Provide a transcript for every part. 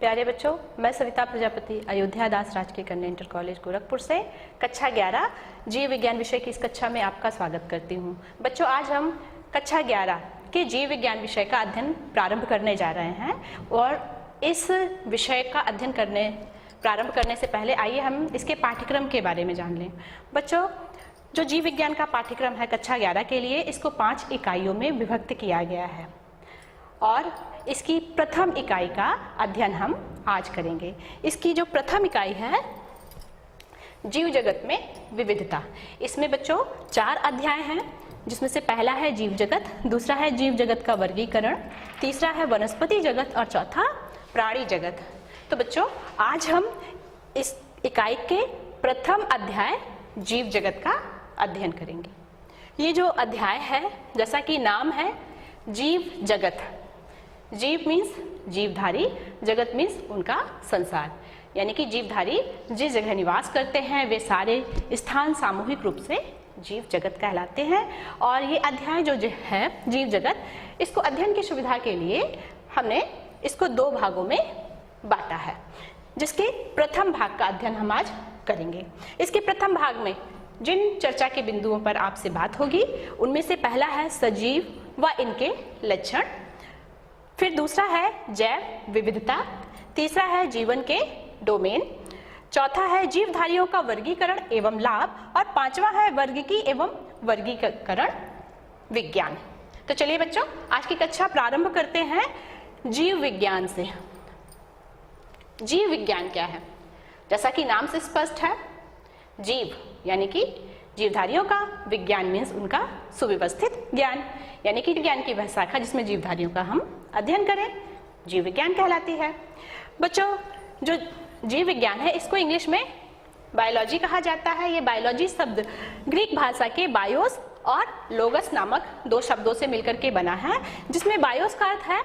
प्यारे बच्चों, मैं सविता प्रजापति अयोध्या दास राजकीय कन्या इंटर कॉलेज गोरखपुर से कक्षा 11 जीव विज्ञान विषय की इस कक्षा में आपका स्वागत करती हूँ। बच्चों, आज हम कक्षा 11 के जीव विज्ञान विषय का अध्ययन प्रारंभ करने जा रहे हैं और इस विषय का अध्ययन प्रारंभ करने से पहले आइए हम इसके पाठ्यक्रम के बारे में जान लें। बच्चों, जो जीव विज्ञान का पाठ्यक्रम है कक्षा 11 के लिए, इसको 5 इकाइयों में विभक्त किया गया है और इसकी प्रथम इकाई का अध्ययन हम आज करेंगे। इसकी जो प्रथम इकाई है, जीव जगत में विविधता। इसमें बच्चों 4 अध्याय हैं, जिसमें से पहला है जीव जगत, दूसरा है जीव जगत का वर्गीकरण, तीसरा है वनस्पति जगत और चौथा प्राणी जगत। तो बच्चों, आज हम इस इकाई के प्रथम अध्याय जीव जगत का अध्ययन करेंगे। ये जो अध्याय है, जैसा कि नाम है जीव जगत, जीव मीन्स जीवधारी, जगत मीन्स उनका संसार, यानी कि जीवधारी जिस जगह निवास करते हैं वे सारे स्थान सामूहिक रूप से जीव जगत कहलाते हैं। और ये अध्याय जो है जीव जगत, इसको अध्ययन की सुविधा के लिए हमने इसको 2 भागों में बांटा है, जिसके प्रथम भाग का अध्ययन हम आज करेंगे। इसके प्रथम भाग में जिन चर्चा के बिंदुओं पर आपसे बात होगी, उनमें से पहला है सजीव व इनके लक्षण, फिर दूसरा है जैव विविधता, तीसरा है जीवन के डोमेन, चौथा है जीवधारियों का वर्गीकरण एवं लाभ और 5वां है वर्गीकी एवं वर्गीकरण विज्ञान। तो चलिए बच्चों, आज की कक्षा प्रारंभ करते हैं जीव विज्ञान से। जीव विज्ञान क्या है? जैसा कि नाम से स्पष्ट है, जीव यानी कि जीवधारियों का, विज्ञान मीन्स उनका सुव्यवस्थित ज्ञान, यानी कि ज्ञान की वह शाखा जिसमें जीवधारियों का हम अध्ययन करें, जीव विज्ञान कहलाती है। बच्चों, जो जीव विज्ञान है, इसको इंग्लिश में बायोलॉजी कहा जाता है। ये बायोलॉजी शब्द ग्रीक भाषा के बायोस और लोगस नामक 2 शब्दों से मिलकर के बना है, जिसमें बायोस का अर्थ है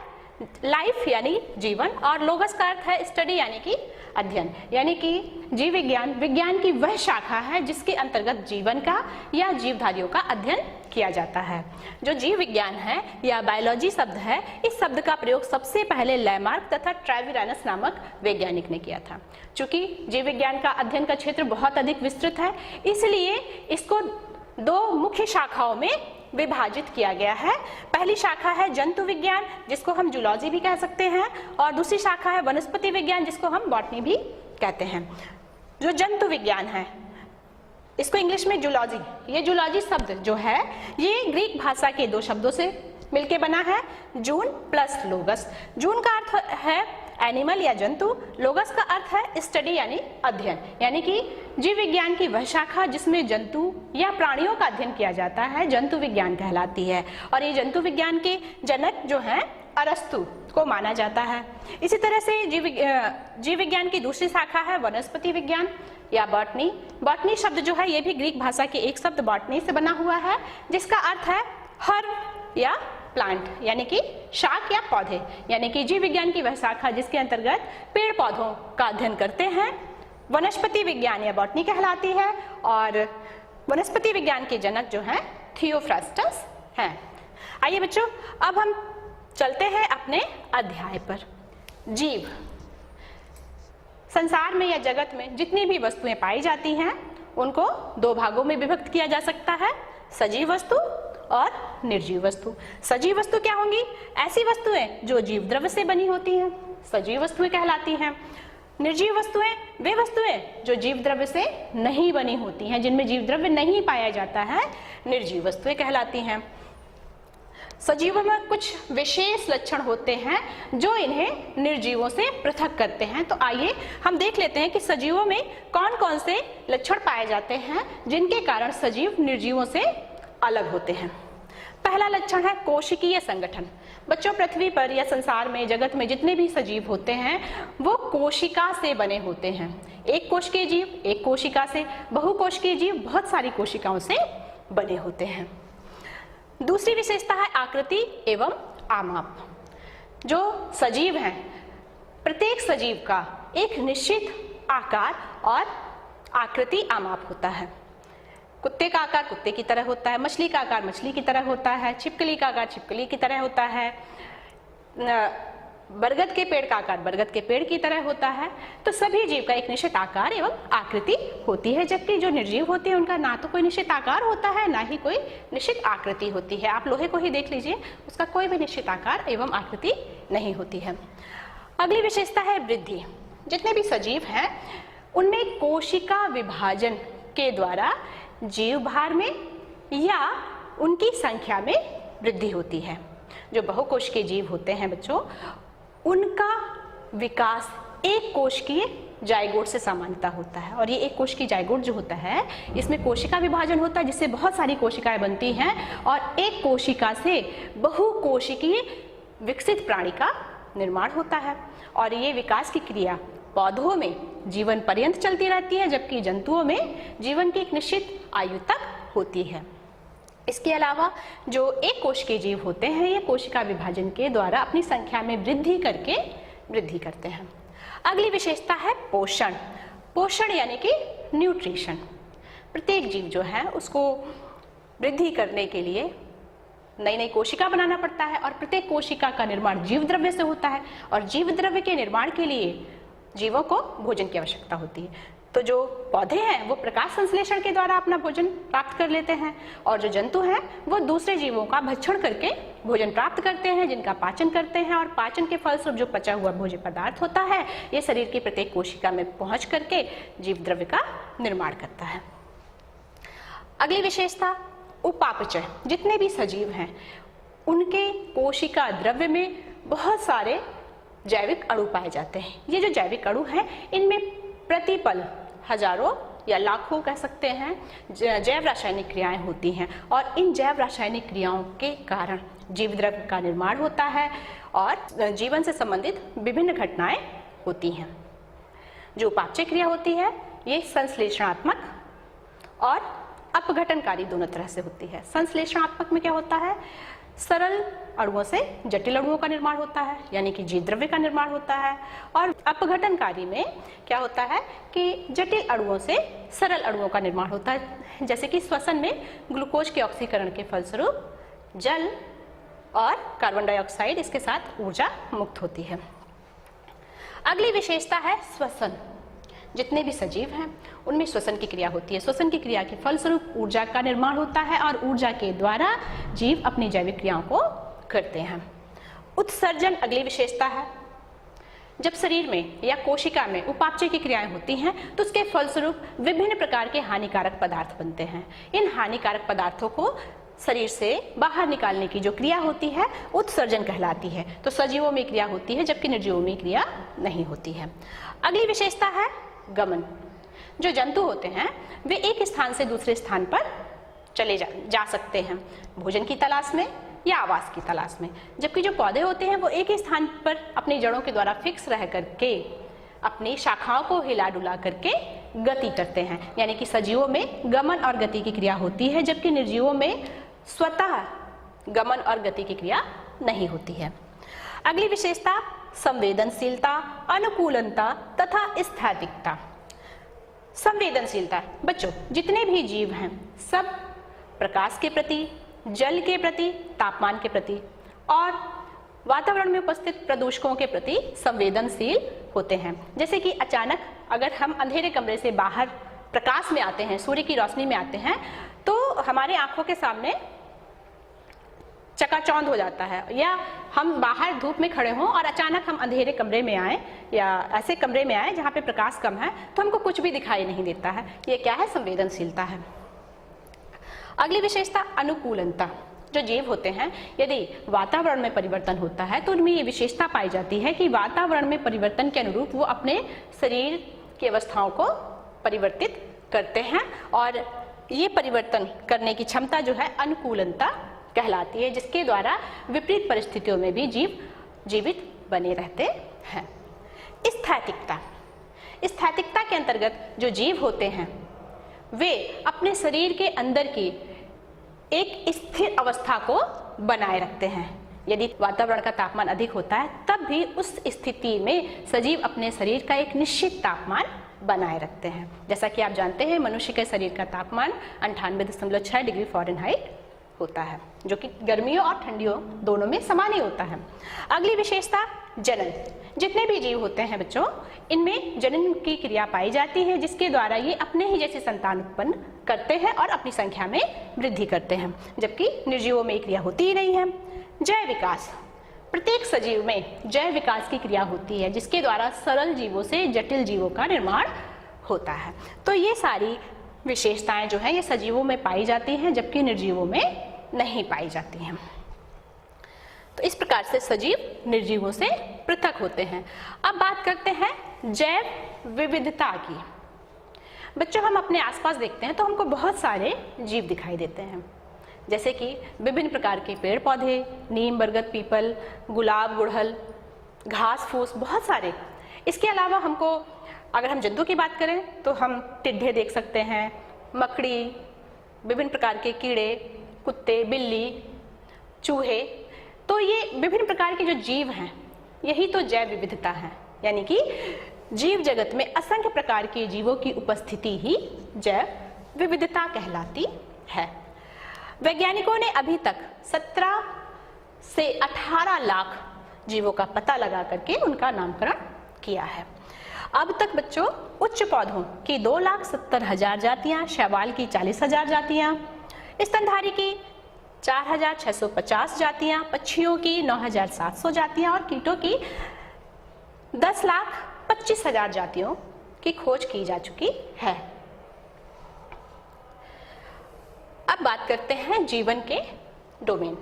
लाइफ यानी जीवन और लोगस का अर्थ है स्टडी यानी कि अध्ययन, यानी कि जीव विज्ञान विज्ञान की वह शाखा है जिसके अंतर्गत जीवन का या जीवधारियों का अध्ययन किया जाता है। जो जीव विज्ञान है या बायोलॉजी शब्द है, इस शब्द का प्रयोग सबसे पहले लैमार्क तथा ट्रेविरानस नामक वैज्ञानिक ने किया था। चूंकि जीव विज्ञान का अध्ययन का क्षेत्र बहुत अधिक विस्तृत है, इसलिए इसको 2 मुख्य शाखाओं में विभाजित किया गया है। पहली शाखा है जंतु विज्ञान, जिसको हम जूलॉजी भी कह सकते हैं, और दूसरी शाखा है वनस्पति विज्ञान, जिसको हम बॉटनी भी कहते हैं। जो जंतु विज्ञान है, इसको इंग्लिश में जूलॉजी, ये जूलॉजी शब्द जो है ये ग्रीक भाषा के 2 शब्दों से मिलके बना है, जून प्लस लोगस। जून का अर्थ है एनिमल या जंतु, लोगस का अर्थ है स्टडी यानी अध्ययन, यानी कि जीव विज्ञान की वह शाखा जिसमें जंतु या प्राणियों का अध्ययन किया जाता है, जंतु विज्ञान कहलाती है। और ये जंतु विज्ञान के जनक जो हैं अरस्तु को माना जाता है। इसी तरह से जीव विज्ञान की दूसरी शाखा है वनस्पति विज्ञान या बॉटनी। बॉटनी शब्द जो है ये भी ग्रीक भाषा के एक शब्द बॉटनी से बना हुआ है, जिसका अर्थ है हर्ब या प्लांट, यानी कि शाक या पौधे, यानी कि जीव विज्ञान की वह शाखा जिसके अंतर्गत पेड़ पौधों का अध्ययन करते हैं, वनस्पति विज्ञान या बॉटनी कहलाती है। और वनस्पति विज्ञान के जनक जो हैं थियोफ्रास्टस हैं। आइए बच्चों, अब हम चलते हैं अपने अध्याय पर। जीव, संसार में या जगत में जितनी भी वस्तुएं पाई जाती हैं उनको 2 भागों में विभक्त किया जा सकता है, सजीव वस्तु और निर्जीव वस्तु। सजीव वस्तु क्या होंगी? ऐसी वस्तुएं जो जीव द्रव्य से बनी होती हैं, सजीव वस्तुएं कहलाती हैं। निर्जीव वस्तुएं वे वस्तुएं जो जीव द्रव्य से नहीं बनी होती हैं, जिनमें जीव द्रव्य नहीं पाया जाता है, निर्जीव वस्तुएं कहलाती हैं। सजीवों में कुछ विशेष लक्षण होते हैं जो इन्हें निर्जीवों से पृथक करते हैं। तो आइए हम देख लेते हैं कि सजीवों में कौन कौन से लक्षण पाए जाते हैं जिनके कारण सजीव निर्जीवों से अलग होते हैं। पहला लक्षण है कोशिकीय संगठन। बच्चों, पृथ्वी पर या संसार में, जगत में जितने भी सजीव होते हैं वो कोशिका से बने होते हैं। एक कोशिकीय जीव एक कोशिका से, बहुकोशिकीय जीव बहुत सारी कोशिकाओं से बने होते हैं। दूसरी विशेषता है आकृति एवं आमाप। जो सजीव हैं, प्रत्येक सजीव का एक निश्चित आकार और आकृति आमाप होता है। कुत्ते का आकार कुत्ते की तरह होता है, मछली का आकार मछली की तरह होता है, छिपकली का आकार छिपकली की तरह होता है, बरगद के पेड़ का आकार बरगद के पेड़ की तरह होता है, तो सभी जीव का एक निश्चित आकार एवं आकृति होती है, जबकि जो निर्जीव होते हैं उनका ना तो कोई निश्चित आकार होता है, ना ही कोई निश्चित आकृति होती है। आप लोहे को ही देख लीजिए, उसका कोई भी निश्चित आकार एवं आकृति नहीं होती है। अगली विशेषता है वृद्धि। जितने भी सजीव हैं उनमें कोशिका विभाजन के द्वारा जीव भार में या उनकी संख्या में वृद्धि होती है। जो बहुकोश के जीव होते हैं बच्चों, उनका विकास एक कोशिकीय जाइगोट से सामान्यता होता है। और ये एक कोशिकीय जाइगोट जो होता है, इसमें कोशिका विभाजन होता है जिससे बहुत सारी कोशिकाएं बनती हैं और एक कोशिका से बहुकोशिकीय विकसित प्राणी का निर्माण होता है। और ये विकास की क्रिया पौधों में जीवन पर्यंत चलती रहती है, जबकि जंतुओं में जीवन की एक निश्चित आयु तक होती है। इसके अलावा जो एक कोश के जीव होते हैं, ये कोशिका विभाजन के द्वारा अपनी संख्या में वृद्धि करके वृद्धि करते हैं। अगली विशेषता है पोषण। पोषण यानी कि न्यूट्रिशन। प्रत्येक जीव जो है उसको वृद्धि करने के लिए नई नई कोशिका बनाना पड़ता है और प्रत्येक कोशिका का निर्माण जीव द्रव्य से होता है और जीव द्रव्य के निर्माण के लिए जीवों को भोजन की आवश्यकता होती है। तो जो पौधे हैं वो प्रकाश संश्लेषण के द्वारा अपना भोजन प्राप्त कर लेते हैं और जो जंतु हैं वो दूसरे जीवों का भक्षण करके भोजन प्राप्त करते हैं, जिनका पाचन करते हैं और पाचन के फलस्वरूप जो पचा हुआ भोज्य पदार्थ होता है ये शरीर की प्रत्येक कोशिका में पहुंच करके जीव द्रव्य का निर्माण करता है। अगली विशेषता उपापचय। जितने भी सजीव हैं उनके कोशिका द्रव्य में बहुत सारे जैविक अणु पाए जाते हैं। ये जो जैविक अणु हैं इनमें प्रतिपल हजारों या लाखों कह सकते हैं जैव रासायनिक क्रियाएं होती हैं और इन जैव रासायनिक क्रियाओं के कारण जीव द्रव्य का निर्माण होता है और जीवन से संबंधित विभिन्न घटनाएं होती हैं। जो उपापचय क्रिया होती है ये संश्लेषणात्मक और अपघटनकारी दोनों तरह से होती है। संश्लेषणात्मक में क्या होता है, सरल अणुओं से जटिल अणुओं का निर्माण होता है, यानी कि जीव द्रव्य का निर्माण होता है। और अपघटनकारी में क्या होता है कि जटिल अणुओं से सरल अणुओं का निर्माण होता है, जैसे कि श्वसन में ग्लूकोज के ऑक्सीकरण के फलस्वरूप जल और कार्बन डाइऑक्साइड इसके साथ ऊर्जा मुक्त होती है। अगली विशेषता है श्वसन। जितने भी सजीव हैं उनमें श्वसन की क्रिया होती है। श्वसन की क्रिया के फलस्वरूप ऊर्जा का निर्माण होता है और ऊर्जा के द्वारा जीव अपनी जैविक क्रियाओं को करते हैं। उत्सर्जन अगली विशेषता है। जब शरीर में या कोशिका में उपापचय की क्रियाएं होती हैं तो उसके फलस्वरूप विभिन्न प्रकार के हानिकारक पदार्थ बनते हैं। इन हानिकारक पदार्थों को शरीर से बाहर निकालने की जो क्रिया होती है उत्सर्जन कहलाती है। तो सजीवों में क्रिया होती है जबकि निर्जीवों में क्रिया नहीं होती है। अगली विशेषता है गमन। जो जंतु होते हैं वे एक स्थान से दूसरे स्थान पर चले जा सकते हैं भोजन की तलाश में या आवास की तलाश में, जबकि जो पौधे होते हैं वो एक ही स्थान पर अपनी जड़ों के द्वारा फिक्स रह करके अपनी शाखाओं को हिला डुला करके गति करते हैं। यानी कि सजीवों में गमन और गति की क्रिया होती है जबकि निर्जीवों में स्वतः गमन और गति की क्रिया नहीं होती है। अगली विशेषता संवेदनशीलता, अनुकूलनता तथा स्थैतिकता। संवेदनशीलता। बच्चों जितने भी जीव हैं सब प्रकाश के प्रति, जल के प्रति, तापमान के प्रति और वातावरण में उपस्थित प्रदूषकों के प्रति संवेदनशील होते हैं। जैसे कि अचानक अगर हम अंधेरे कमरे से बाहर प्रकाश में आते हैं, सूर्य की रोशनी में आते हैं, तो हमारे आंखों के सामने चकाचौंध हो जाता है, या हम बाहर धूप में खड़े हों और अचानक हम अंधेरे कमरे में आए या ऐसे कमरे में आए जहाँ पे प्रकाश कम है तो हमको कुछ भी दिखाई नहीं देता है। ये क्या है, संवेदनशीलता है। अगली विशेषता अनुकूलनता। जो जीव होते हैं यदि वातावरण में परिवर्तन होता है तो उनमें ये विशेषता पाई जाती है कि वातावरण में परिवर्तन के अनुरूप वो अपने शरीर की अवस्थाओं को परिवर्तित करते हैं और ये परिवर्तन करने की क्षमता जो है अनुकूलनता कहलाती है, जिसके द्वारा विपरीत परिस्थितियों में भी जीव जीवित बने रहते हैं। स्थैतिकता। स्थैतिकता के अंतर्गत जो जीव होते हैं वे अपने शरीर के अंदर की एक स्थिर अवस्था को बनाए रखते हैं। यदि वातावरण का तापमान अधिक होता है तब भी उस स्थिति में सजीव अपने शरीर का एक निश्चित तापमान बनाए रखते हैं। जैसा कि आप जानते हैं मनुष्य के शरीर का तापमान 98.6 डिग्री फ़ारेनहाइट होता है, जो कि गर्मियों और ठंडियों दोनों में समान ही होता है। अगली विशेषता जनन। जितने भी जीव होते हैं बच्चों, इनमें जनन की क्रिया पाई जाती है, जिसके द्वारा ये अपने ही जैसे संतान उत्पन्न करते हैं और अपनी संख्या में वृद्धि करते हैं, जबकि निर्जीवों में क्रिया होती ही नहीं है। जैव विकास, प्रत्येक सजीव में जैव विकास की क्रिया होती है, जिसके द्वारा सरल जीवों से जटिल जीवों का निर्माण होता है। तो ये सारी विशेषताएं जो है ये सजीवों में पाई जाती हैं, जबकि निर्जीवों में नहीं पाई जाती हैं। तो इस प्रकार से सजीव निर्जीवों से पृथक होते हैं। अब बात करते हैं जैव विविधता की। बच्चों, हम अपने आसपास देखते हैं तो हमको बहुत सारे जीव दिखाई देते हैं, जैसे कि विभिन्न प्रकार के पेड़ पौधे, नीम, बरगद, पीपल, गुलाब, गुड़हल, घास फूस, बहुत सारे। इसके अलावा हमको अगर हम जंतु की बात करें तो हम टिड्डे देख सकते हैं, मकड़ी, विभिन्न प्रकार के कीड़े, कुत्ते, बिल्ली, चूहे। तो ये विभिन्न प्रकार के जो जीव हैं, यही तो जैव विविधता है। यानी कि जीव जगत में असंख्य प्रकार के जीवों की उपस्थिति ही जैव विविधता कहलाती है। वैज्ञानिकों ने अभी तक 17 से 18 लाख जीवों का पता लगा करके उनका नामकरण किया है। अब तक बच्चों उच्च पौधों की 2,70,000 जातियां, शैवाल की 40,000 जातियां, स्तनधारी की 4,650 जातियां, पक्षियों की 9,700 जातियां और कीटों की 10,25,000 जातियों की खोज की जा चुकी है। अब बात करते हैं जीवन के डोमेन।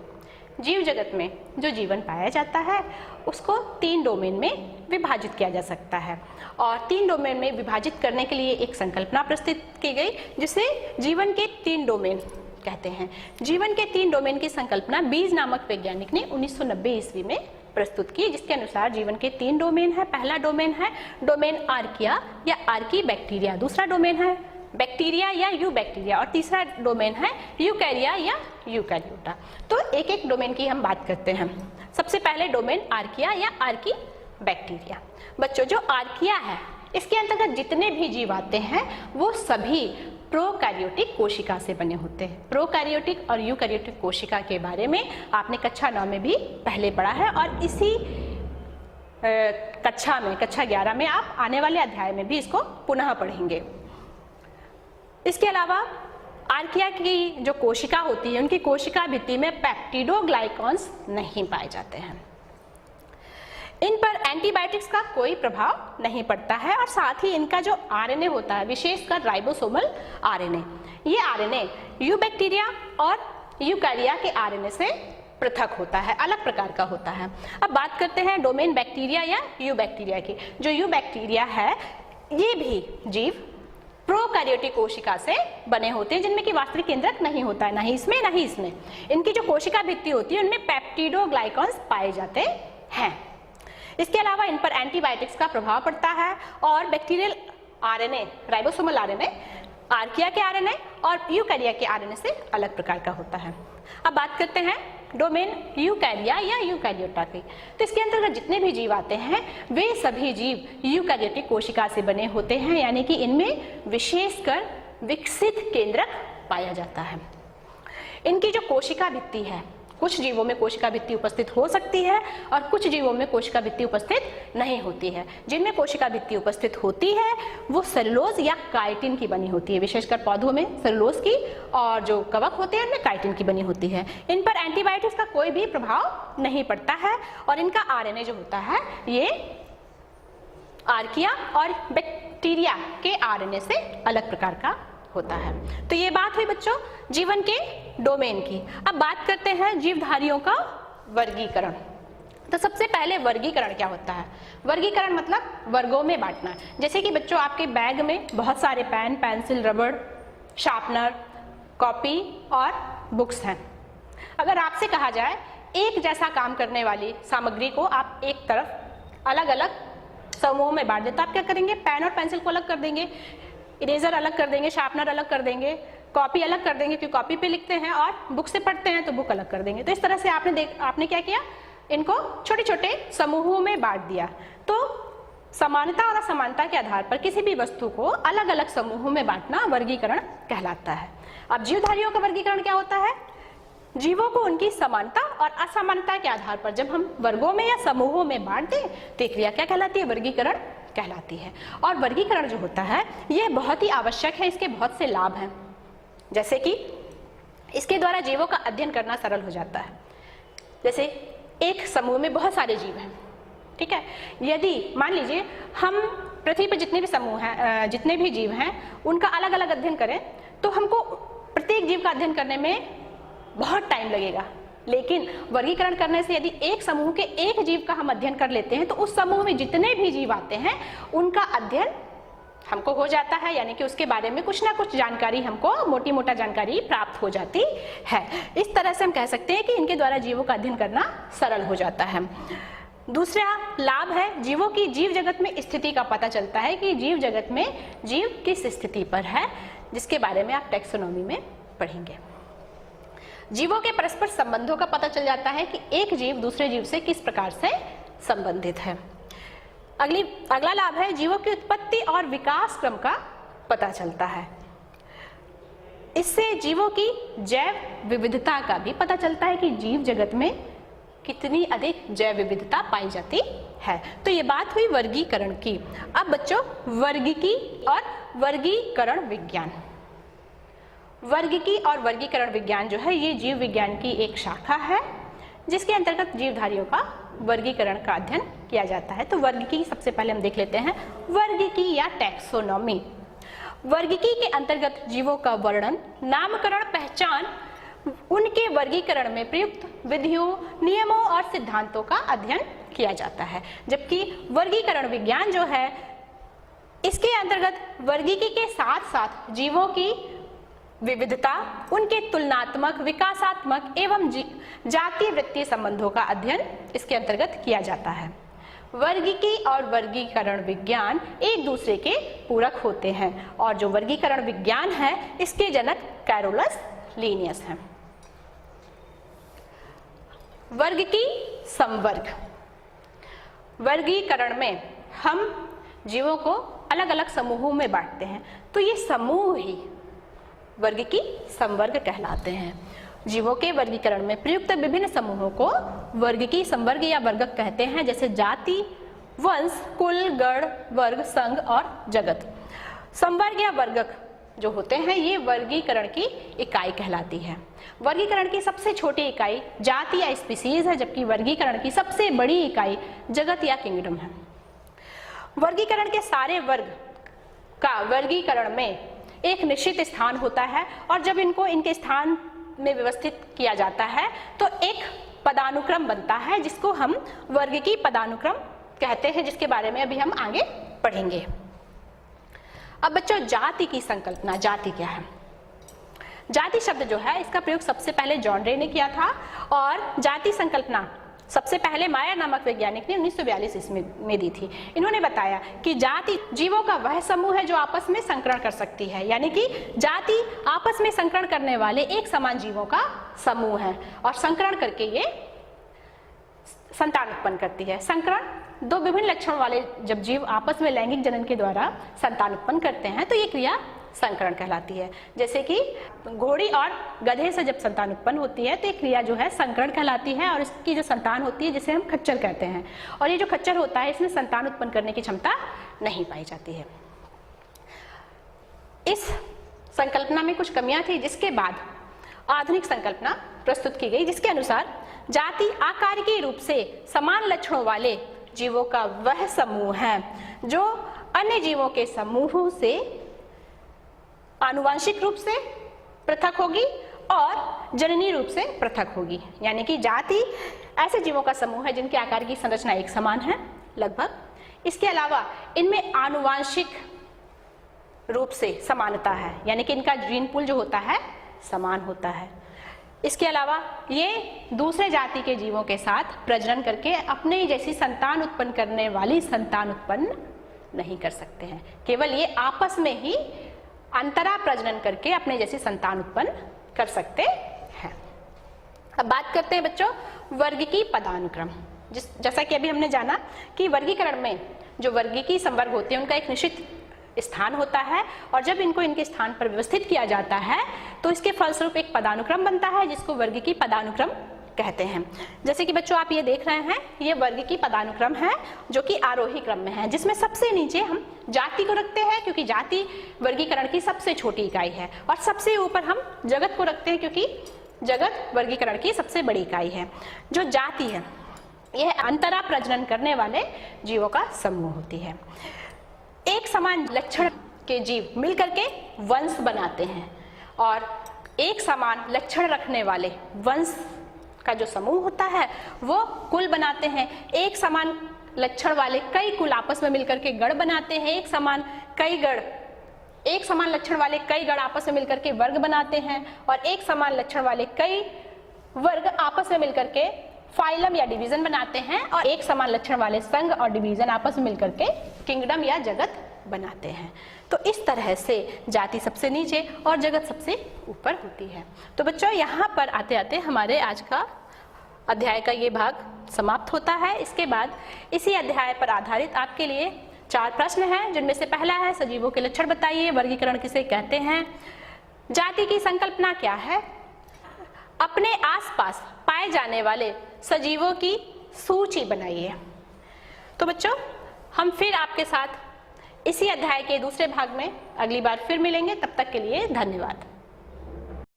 जीव जगत में जो जीवन पाया जाता है उसको 3 डोमेन में विभाजित किया जा सकता है, और 3 डोमेन में विभाजित करने के लिए एक संकल्पना प्रस्तुत की गई, जिसे जीवन के 3 डोमेन कहते हैं। जीवन के 3 डोमेन की संकल्पना बीज नामक वैज्ञानिक ने 1990 ईस्वी में प्रस्तुत की, जिसके अनुसार जीवन के 3 डोमेन है। पहला डोमेन है डोमेन आर्किया या आर्की बैक्टीरिया, दूसरा डोमेन है बैक्टीरिया या यूबैक्टीरिया, और तीसरा डोमेन है यूकैरिया या यूकैरियोटा। तो एक एक डोमेन की हम बात करते हैं। सबसे पहले डोमेन आर्किया या आर्की बैक्टीरिया। बच्चों, जो आर्किया है इसके अंतर्गत जितने भी जीव आते हैं वो सभी प्रोकैरियोटिक कोशिका से बने होते हैं। प्रोकैरियोटिक और यूकैरियोटिक कोशिका के बारे में आपने कक्षा 9 में भी पहले पढ़ा है, और इसी कक्षा 11 में आप आने वाले अध्याय में भी इसको पुनः पढ़ेंगे। इसके अलावा आर्किया की जो कोशिका होती है उनकी कोशिका भित्ति में पेप्टिडोग्लाइकॉन्स नहीं पाए जाते हैं। इन पर एंटीबायोटिक्स का कोई प्रभाव नहीं पड़ता है, और साथ ही इनका जो आरएनए होता है, विशेषकर राइबोसोमल आरएनए, ये आरएनए यूबैक्टीरिया और यूकैरिया के आरएनए से पृथक होता है, अलग प्रकार का होता है। अब बात करते हैं डोमेन बैक्टीरिया या यूबैक्टीरिया की। जो यूबैक्टीरिया है ये भी जीव प्रोकैरियोटिक कोशिका से बने होते हैं, जिनमें कि वास्तविक केंद्रक नहीं होता है, ना ही इसमें ना ही इसमें। इनकी जो कोशिका भित्ति होती है उनमें पेप्टिडोग्लाइकॉन्स पाए जाते हैं। इसके अलावा इन पर एंटीबायोटिक्स का प्रभाव पड़ता है, और bacterial RNA, ribosomal RNA archaea के आरएनए और यूकैरिया के आरएनए से अलग प्रकार का होता है। अब बात करते हैं डोमेन यूकैरिया या यूकैरियोटा की। तो इसके अंतर्गत जितने भी जीव आते हैं वे सभी जीव यूकैरियोटिक कोशिका से बने होते हैं, यानी कि इनमें विशेषकर विकसित केंद्रक पाया जाता है। इनकी जो कोशिका भित्ति है, कुछ जीवों में कोशिका भित्ति उपस्थित हो सकती है और कुछ जीवों में कोशिका भित्ति उपस्थित नहीं होती है। जिनमें कोशिका भित्ति उपस्थित होती है वो सेलुलोज या काइटिन की बनी होती है, विशेषकर पौधों में सेलुलोज की, और जो कवक होते हैं उनमें काइटिन की बनी होती है। इन पर एंटीबायोटिक्स का कोई भी प्रभाव नहीं पड़ता है, और इनका आरएनए जो होता है ये आर्किया और बैक्टीरिया के आरएनए से अलग प्रकार का होता है। तो ये बात हुई बच्चों जीवन के डोमेन की। अब बात करते हैं जीवधारियों का वर्गीकरण। तो सबसे पहले वर्गीकरण क्या होता है? वर्गीकरण मतलब वर्गों में बांटना। जैसे कि बच्चों आपके बैग में बहुत सारे पेन, पेंसिल, रबड़, शार्पनर, कॉपी और बुक्स हैं। अगर आपसे कहा जाए एक जैसा काम करने वाली सामग्री को आप एक तरफ अलग अलग समूहों में बांट दें, तो आप क्या करेंगे? पेन और पेंसिल को अलग कर देंगे, इरेजर अलग कर देंगे, शार्पनर अलग कर देंगे, कॉपी अलग कर देंगे क्योंकि कॉपी पे लिखते हैं, और बुक से पढ़ते हैं तो बुक अलग कर देंगे। तो इस तरह से आपने क्या किया? इनको छोटे छोटे समूहों में बांट दिया। तो समानता और असमानता के आधार पर किसी भी वस्तु को अलग अलग समूहों में बांटना वर्गीकरण कहलाता है। अब जीवधारियों का वर्गीकरण क्या होता है? जीवों को उनकी समानता और असमानता के आधार पर जब हम वर्गों में या समूहों में बांट दें तो ये क्रिया क्या कहलाती है? वर्गीकरण कहलाती है। और वर्गीकरण जो होता है यह बहुत ही आवश्यक है, इसके बहुत से लाभ हैं, जैसे कि इसके द्वारा जीवों का अध्ययन करना सरल हो जाता है। जैसे एक समूह में बहुत सारे जीव हैं, ठीक है, यदि मान लीजिए हम पृथ्वी पर जितने भी समूह हैं, जितने भी जीव हैं उनका अलग अलग अध्ययन करें तो हमको प्रत्येक जीव का अध्ययन करने में बहुत टाइम लगेगा। लेकिन वर्गीकरण करने से यदि एक समूह के एक जीव का हम अध्ययन कर लेते हैं तो उस समूह में जितने भी जीव आते हैं उनका अध्ययन हमको हो जाता है, यानी कि उसके बारे में कुछ ना कुछ जानकारी हमको मोटी मोटा जानकारी प्राप्त हो जाती है। इस तरह से हम कह सकते हैं कि इनके द्वारा जीवों का अध्ययन करना सरल हो जाता है। दूसरा लाभ है जीवों की जीव जगत में स्थिति का पता चलता है कि जीव जगत में जीव किस स्थिति पर है, जिसके बारे में आप टैक्सोनॉमी में पढ़ेंगे। जीवों के परस्पर संबंधों का पता चल जाता है कि एक जीव दूसरे जीव से किस प्रकार से संबंधित है। अगला लाभ है जीवों की उत्पत्ति और विकास क्रम का पता चलता है। इससे जीवों की जैव विविधता का भी पता चलता है कि जीव जगत में कितनी अधिक जैव विविधता पाई जाती है। तो ये बात हुई वर्गीकरण की। अब बच्चों वर्गीकी और वर्गीकरण विज्ञान। वर्गीकी और वर्गीकरण विज्ञान जो है ये जीव विज्ञान की एक शाखा है जिसके अंतर्गत जीवधारियों का वर्गीकरण का अध्ययन किया जाता है। तो वर्गीकी सबसे पहले हम देख लेते हैं वर्गीकी या टैक्सोनॉमी। वर्गीकी के अंतर्गत जीवों का वर्णन, नामकरण, पहचान, उनके वर्गीकरण में प्रयुक्त विधियों, नियमों और सिद्धांतों का अध्ययन किया जाता है। जबकि वर्गीकरण विज्ञान जो है इसके अंतर्गत वर्गीकी के साथ साथ जीवों की विविधता, उनके तुलनात्मक, विकासात्मक एवं जातीय वृत्तीय संबंधों का अध्ययन इसके अंतर्गत किया जाता है। वर्गीकी और वर्गीकरण विज्ञान एक दूसरे के पूरक होते हैं और जो वर्गीकरण विज्ञान है इसके जनक कैरोलस लीनियस हैं। वर्गीकी संवर्ग। वर्गीकरण में हम जीवों को अलग अलग समूहों में बांटते हैं तो ये समूह ही वर्गीकी संवर्ग कहलाते हैं। जीवों के वर्गीकरण में प्रयुक्त विभिन्न समूहों को वर्गीकी संवर्ग या वर्गक कहते हैं, जैसे जाति, वंश, कुल, गण, वर्ग, संघ और जगत। संवर्ग या वर्गक जो होते हैं ये वर्गीकरण की इकाई कहलाती है। वर्गीकरण की सबसे छोटी इकाई जाति या स्पीसीज है, जबकि वर्गीकरण की सबसे बड़ी इकाई जगत या किंगडम है। वर्गीकरण के सारे वर्ग का वर्गीकरण में एक निश्चित स्थान होता है और जब इनको इनके स्थान में व्यवस्थित किया जाता है तो एक पदानुक्रम बनता है जिसको हम वर्गीकी पदानुक्रम कहते हैं, जिसके बारे में अभी हम आगे पढ़ेंगे। अब बच्चों जाति की संकल्पना। जाति क्या है? जाति शब्द जो है इसका प्रयोग सबसे पहले जॉन रे ने किया था और जाति संकल्पना सबसे पहले मायर नामक वैज्ञानिक ने 1942 ईस्वी में दी थी। इन्होंने बताया कि जाति जीवों का वह समूह है जो आपस में संकरण कर सकती है, यानी कि जाति आपस में संकरण करने वाले एक समान जीवों का समूह है और संकरण करके ये संतान उत्पन्न करती है। संकरण दो विभिन्न लक्षणों वाले जब जीव आपस में लैंगिक जनन के द्वारा संतान उत्पन्न करते हैं तो ये क्रिया संकरण कहलाती है। जैसे कि घोड़ी और गधे से जब संतान उत्पन्न होती है तो ये क्रिया जो है संकरण कहलाती है और इसकी जो संतान होती है जिसे हम खच्चर कहते हैं, और ये जो खच्चर होता है इसमें संतान उत्पन्न करने की क्षमता नहीं पाई जाती है। इस संकल्पना में कुछ कमियां थी जिसके बाद आधुनिक संकल्पना प्रस्तुत की गई, जिसके अनुसार जाति आकारिकी रूप से समान लक्षणों वाले जीवों का वह समूह है जो अन्य जीवों के समूहों से आनुवांशिक रूप से पृथक होगी और जननी रूप से पृथक होगी। यानी कि जाति ऐसे जीवों का समूह है जिनके आकार की संरचना एक समान है लगभग। इसके अलावा इनमें आनुवांशिक रूप से समानता है, यानी कि इनका जीन पूल जो होता है समान होता है। इसके अलावा ये दूसरे जाति के जीवों के साथ प्रजनन करके अपने जैसी संतान उत्पन्न करने वाली संतान उत्पन्न नहीं कर सकते हैं, केवल ये आपस में ही अंतरा प्रजनन करके अपने जैसी संतान उत्पन्न कर सकते हैं। अब बात करते हैं बच्चों वर्गीकी पदानुक्रम। जैसा कि अभी हमने जाना कि वर्गीकरण में जो वर्गीकी संवर्ग होते हैं उनका एक निश्चित स्थान होता है, और जब इनको इनके स्थान पर व्यवस्थित किया जाता है तो इसके फलस्वरूप एक पदानुक्रम बनता है जिसको वर्गीकी पदानुक्रम कहते हैं। जैसे कि बच्चों आप ये देख रहे हैं, ये वर्गीकी पदानुक्रम है जो कि आरोही क्रम में है, जिसमें सबसे नीचे हम जाति को रखते हैं क्योंकि जाति वर्गीकरण की सबसे छोटी इकाई है, और सबसे ऊपर हम जगत को रखते हैं क्योंकि जगत वर्गीकरण की सबसे बड़ी इकाई है। जो जाति है यह अंतरा प्रजनन करने वाले जीवों का समूह होती है। एक समान लक्षण के जीव मिलकर के वंश बनाते हैं, और एक समान लक्षण रखने वाले वंश का जो समूह होता है वो कुल बनाते हैं। एक समान लक्षण वाले कई कुल आपस में मिलकर के गण बनाते हैं। एक समान लक्षण वाले कई गण आपस में मिलकर के वर्ग बनाते हैं, और एक समान लक्षण वाले कई वर्ग आपस में मिलकर के फाइलम या डिवीजन बनाते हैं, और एक समान लक्षण वाले संघ और डिवीजन आपस में मिलकर के किंगडम या जगत बनाते हैं। तो इस तरह से जाति सबसे नीचे और जगत सबसे ऊपर होती है। तो बच्चों यहाँ पर आते आते हमारे आज का अध्याय का ये भाग समाप्त होता है। इसके बाद इसी अध्याय पर आधारित आपके लिए 4 प्रश्न हैं, जिनमें से पहला है सजीवों के लक्षण बताइए, वर्गीकरण किसे कहते हैं, जाति की संकल्पना क्या है, अपने आसपास पाए जाने वाले सजीवों की सूची बनाइए। तो बच्चों हम फिर आपके साथ इसी अध्याय के दूसरे भाग में अगली बार फिर मिलेंगे। तब तक के लिए धन्यवाद।